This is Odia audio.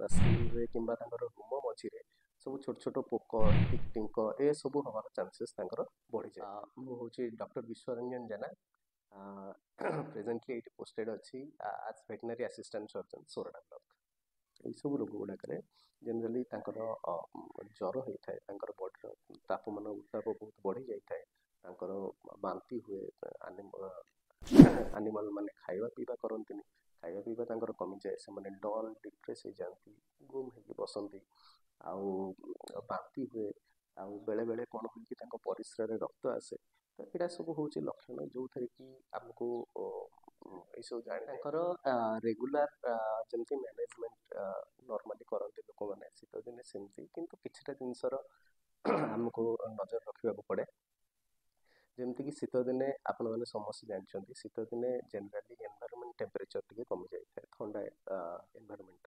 ସ୍କିନ୍ରେ କିମ୍ବା ତାଙ୍କର ରୁମ ମଝିରେ ସବୁ ଛୋଟ ଛୋଟ ପୋକ ଟିଙ୍କ ଏସବୁ ହେବାର ଚାନ୍ସେସ୍ ତାଙ୍କର ବଢ଼ିଯାଏ। ମୁଁ ହେଉଛି ଡକ୍ଟର ବିଶ୍ୱରଞ୍ଜନ ଜେନା, ପ୍ରେଜେଣ୍ଟଲି ଏଇଠି ପୋଷ୍ଟେଡ୍ ଅଛି as veterinary assistant surgeon Sorada block. ଏଇସବୁ ରୋଗ ଗୁଡ଼ାକରେ ଜେନେରାଲି ତାଙ୍କର ଜ୍ୱର ହେଇଥାଏ, ତାଙ୍କର ବଡ଼ିର ତାପମାନ ଉତ୍ତାପ ବହୁତ ବଢ଼ି ଯାଇଥାଏ, ତାଙ୍କର ବାନ୍ତି ହୁଏ, ଆନିମାଲ୍ ମାନେ ଖାଇବା ପିଇବା କରନ୍ତିନି, ଖାଇବା ପିଇବା ତାଙ୍କର କମିଯାଏ, ସେମାନେ ଡଲ୍ ଡିପ୍ରେସ୍ ହେଇଯାଆନ୍ତି, ଗୁମ୍ ହେଇକି ବସନ୍ତି, ଆଉ ବାନ୍ତି ହୁଏ, ଆଉ ବେଳେବେଳେ କ'ଣ ହୁଏ କି ତାଙ୍କ ପରିସ୍ରାରେ ରକ୍ତ ଆସେ। ତ ଏଇଟା ସବୁ ହେଉଛି ଲକ୍ଷଣ ଯେଉଁଥିରେ କି ଆମକୁ ଏଇସବୁ ଜାଣି ତାଙ୍କର ରେଗୁଲାର ଯେମିତି ମ୍ୟାନେଜମେଣ୍ଟ ନର୍ମାଲି କରନ୍ତି ଲୋକମାନେ ଶୀତ ଦିନେ ସେମିତି, କିନ୍ତୁ କିଛିଟା ଜିନିଷର ଆମକୁ ନଜର ରଖିବାକୁ ପଡ଼େ। ଯେମିତିକି ଶୀତ ଦିନେ ଆପଣମାନେ ସମସ୍ତେ ଜାଣିଛନ୍ତି ଶୀତ ଦିନେ ଜେନେରାଲି ଏନଭାୟରମେଣ୍ଟ ଟେମ୍ପରେଚର ଟିକେ କମିଯାଇଥାଏ, ଥଣ୍ଡା ଏନଭାୟରମେଣ୍ଟ